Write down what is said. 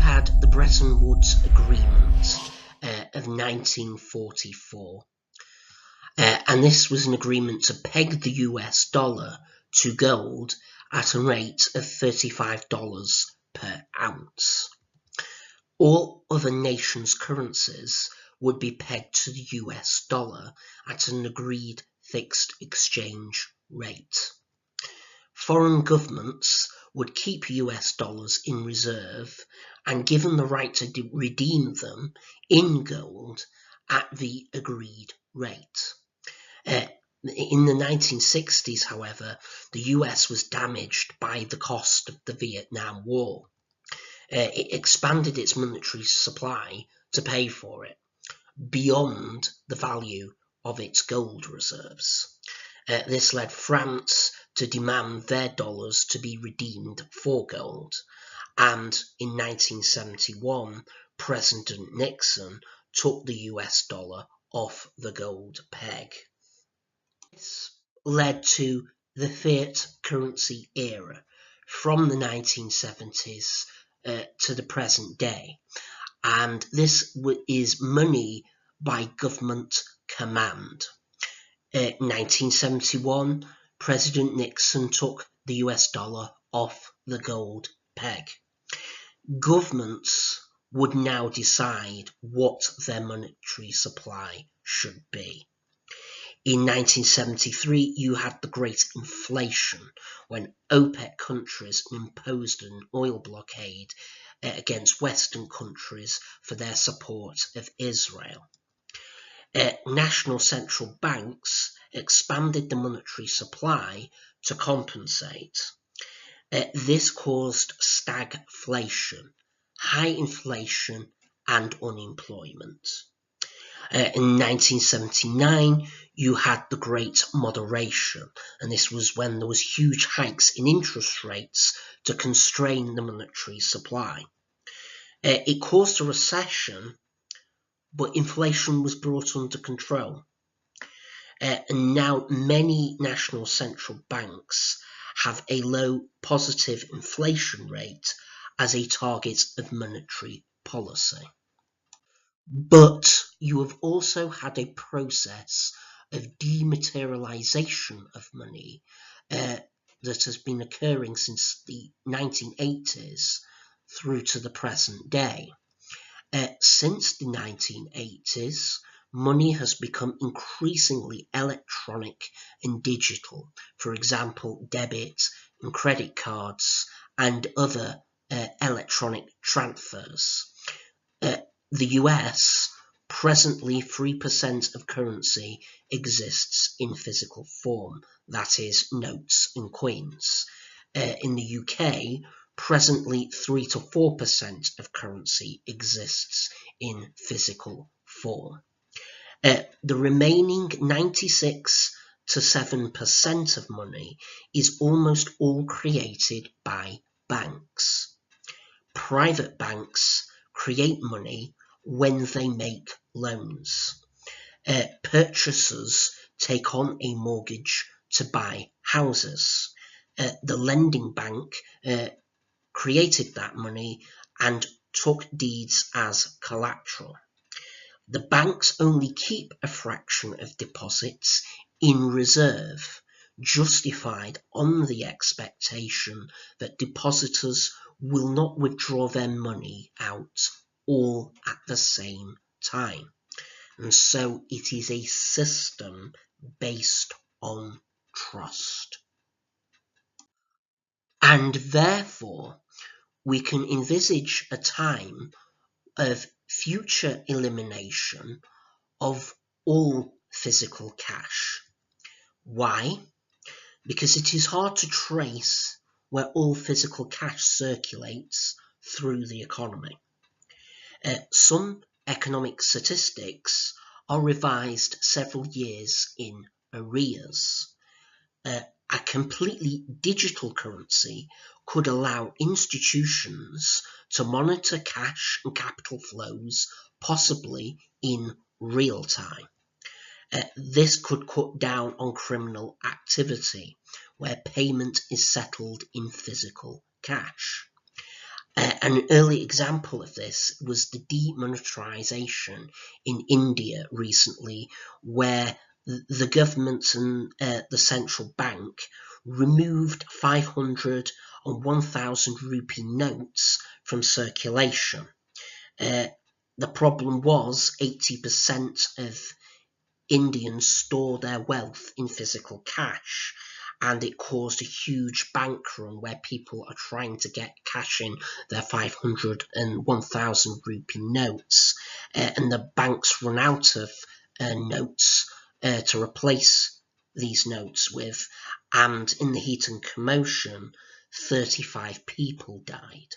had the Bretton Woods Agreement of 1944, and this was an agreement to peg the US dollar to gold at a rate of $35 per ounce. All other nations' currencies would be pegged to the US dollar at an agreed fixed exchange rate. Foreign governments would keep US dollars in reserve and given the right to redeem them in gold at the agreed rate. In the 1960s, however, the US was damaged by the cost of the Vietnam War. It expanded its monetary supply to pay for it, beyond the value of its gold reserves. This led France to demand their dollars to be redeemed for gold, and in 1971, President Nixon took the US dollar off the gold peg. This led to the Fiat Currency Era from the 1970s to the present day, and this is money by government command. 1971, President Nixon took the US dollar off the gold peg. Governments would now decide what their monetary supply should be. In 1973, you had the Great Inflation, when OPEC countries imposed an oil blockade against Western countries for their support of Israel. National central banks expanded the monetary supply to compensate. This caused stagflation, high inflation, and unemployment. In 1979, you had the Great Moderation, and this was when there was huge hikes in interest rates to constrain the monetary supply. It caused a recession, but inflation was brought under control. And now many national central banks have a low positive inflation rate as a target of monetary policy. But you have also had a process of dematerialisation of money that has been occurring since the 1980s through to the present day. Since the 1980s, money has become increasingly electronic and digital. For example, debit and credit cards and other electronic transfers. The US, presently 3% of currency exists in physical form, that is, notes and coins. In the UK, presently 3 to 4% of currency exists in physical form. The remaining 96 to 7% of money is almost all created by banks. Private banks create money when they make loans. Purchasers take on a mortgage to buy houses. The lending bank created that money and took deeds as collateral. The banks only keep a fraction of deposits in reserve, justified on the expectation that depositors will not withdraw their money out all at the same time. And so it is a system based on trust. And therefore, we can envisage a time of future elimination of all physical cash. Why? Because it is hard to trace where all physical cash circulates through the economy. Some economic statistics are revised several years in arrears. A completely digital currency could allow institutions to monitor cash and capital flows, possibly in real time. This could cut down on criminal activity, where payment is settled in physical cash. An early example of this was the demonetarisation in India recently, where the government and the central bank removed 500 and 1,000 rupee notes from circulation. The problem was 80% of Indians store their wealth in physical cash, and it caused a huge bank run where people are trying to get cash in their 500 and 1,000 rupee notes, and the banks run out of notes to replace these notes with, and in the heat and commotion 35 people died.